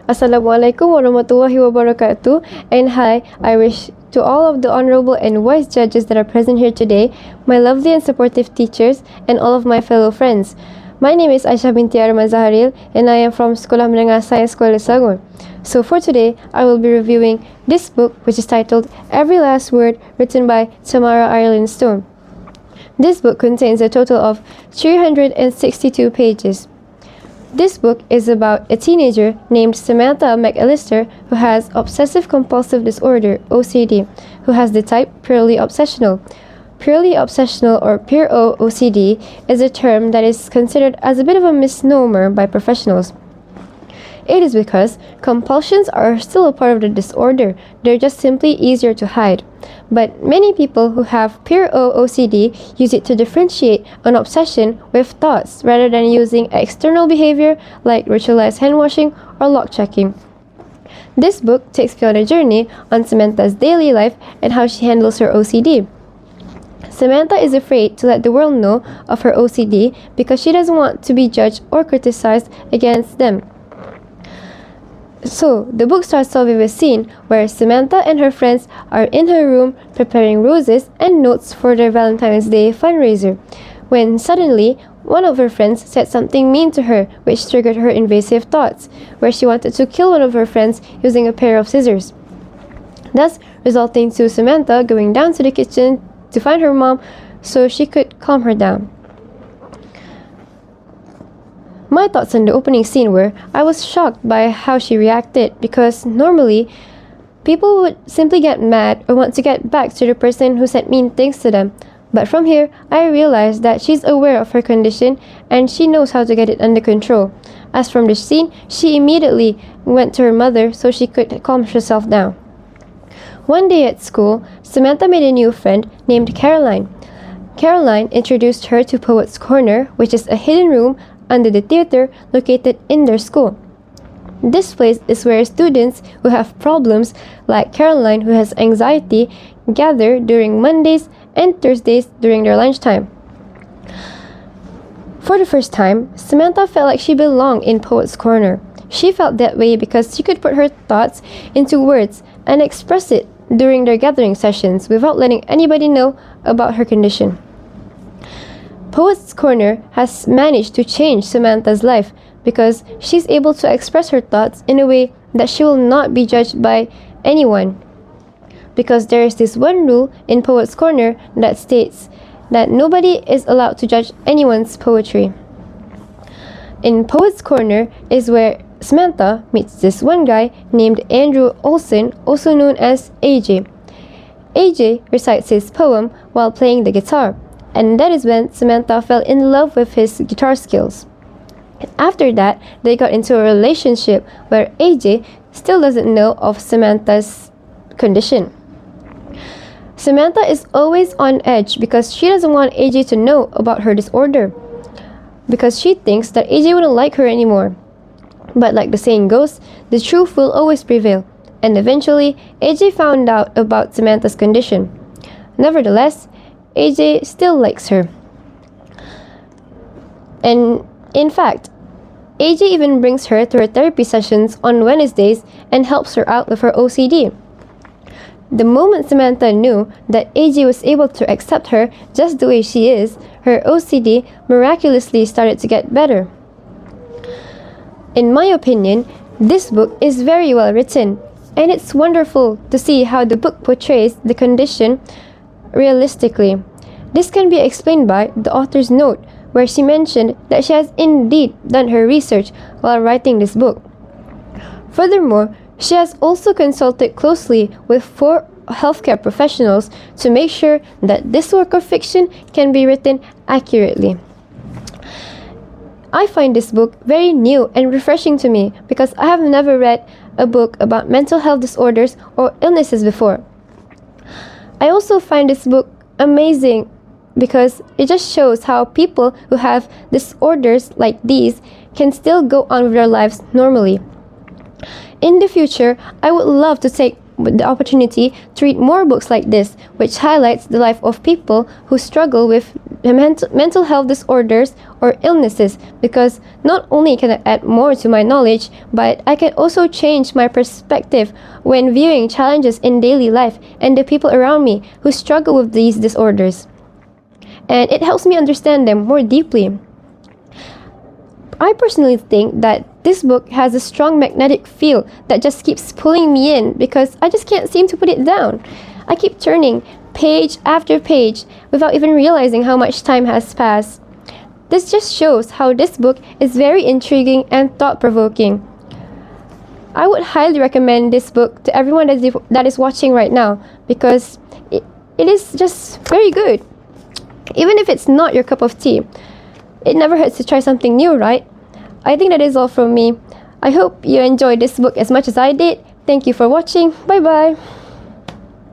Assalamualaikum warahmatullahi wabarakatuh, and hi, I wish to all of the honorable and wise judges that are present here today, my lovely and supportive teachers, and all of my fellow friends. My name is AISYAH binti ZAHARIL, and I am from Sekolah Menengah Sains Kuala Selangor. So for today, I will be reviewing this book, which is titled Every Last Word, written by Tamara Ireland Stone. This book contains a total of 362 pages. This book is about a teenager named Samantha McAllister who has obsessive-compulsive disorder, OCD, who has the type purely obsessional. Purely obsessional, or pure OCD, is a term that is considered as a bit of a misnomer by professionals. It is because compulsions are still a part of the disorder, they're just simply easier to hide. But many people who have pure OCD use it to differentiate an obsession with thoughts rather than using external behavior like ritualized hand washing or lock checking. This book takes me on a journey on Samantha's daily life and how she handles her OCD. Samantha is afraid to let the world know of her OCD because she doesn't want to be judged or criticized against them. So, the book starts off with a scene where Samantha and her friends are in her room preparing roses and notes for their Valentine's Day fundraiser, when suddenly one of her friends said something mean to her, which triggered her invasive thoughts, where she wanted to kill one of her friends using a pair of scissors, thus resulting to Samantha going down to the kitchen to find her mom so she could calm her down. My thoughts on the opening scene were, I was shocked by how she reacted because normally people would simply get mad or want to get back to the person who said mean things to them. But from here, I realized that she's aware of her condition and she knows how to get it under control. As from the scene, she immediately went to her mother so she could calm herself down. One day at school, Samantha made a new friend named Caroline. Caroline introduced her to Poet's Corner, which is a hidden room under the theater located in their school. This place is where students who have problems, like Caroline who has anxiety, gather during Mondays and Thursdays during their lunchtime. For the first time, Samantha felt like she belonged in Poet's Corner. She felt that way because she could put her thoughts into words and express it during their gathering sessions without letting anybody know about her condition. Poet's Corner has managed to change Samantha's life because she's able to express her thoughts in a way that she will not be judged by anyone. Because there is this one rule in Poet's Corner that states that nobody is allowed to judge anyone's poetry. In Poet's Corner is where Samantha meets this one guy named Andrew Olson, also known as AJ. AJ recites his poem while playing the guitar, and that is when Samantha fell in love with his guitar skills. After that, they got into a relationship where AJ still doesn't know of Samantha's condition. Samantha is always on edge because she doesn't want AJ to know about her disorder, because she thinks that AJ wouldn't like her anymore. But like the saying goes, the truth will always prevail, and eventually AJ found out about Samantha's condition. Nevertheless, AJ still likes her. And in fact, AJ even brings her to her therapy sessions on Wednesdays and helps her out with her OCD. The moment Samantha knew that AJ was able to accept her just the way she is, her OCD miraculously started to get better. In my opinion, this book is very well written, and it's wonderful to see how the book portrays the condition realistically. This can be explained by the author's note, where she mentioned that she has indeed done her research while writing this book. Furthermore, she has also consulted closely with 4 healthcare professionals to make sure that this work of fiction can be written accurately. I find this book very new and refreshing to me because I have never read a book about mental health disorders or illnesses before. I also find this book amazing because it just shows how people who have disorders like these can still go on with their lives normally. In the future, I would love to take the opportunity to read more books like this, which highlights the life of people who struggle with mental health disorders or illnesses, because not only can I add more to my knowledge, but I can also change my perspective when viewing challenges in daily life and the people around me who struggle with these disorders. And it helps me understand them more deeply. I personally think that this book has a strong magnetic feel that just keeps pulling me in because I just can't seem to put it down. I keep turning page after page without even realizing how much time has passed. This just shows how this book is very intriguing and thought-provoking. I would highly recommend this book to everyone that is watching right now because it is just very good. Even if it's not your cup of tea, it never hurts to try something new, right? I think that is all from me. I hope you enjoyed this book as much as I did. Thank you for watching. Bye bye.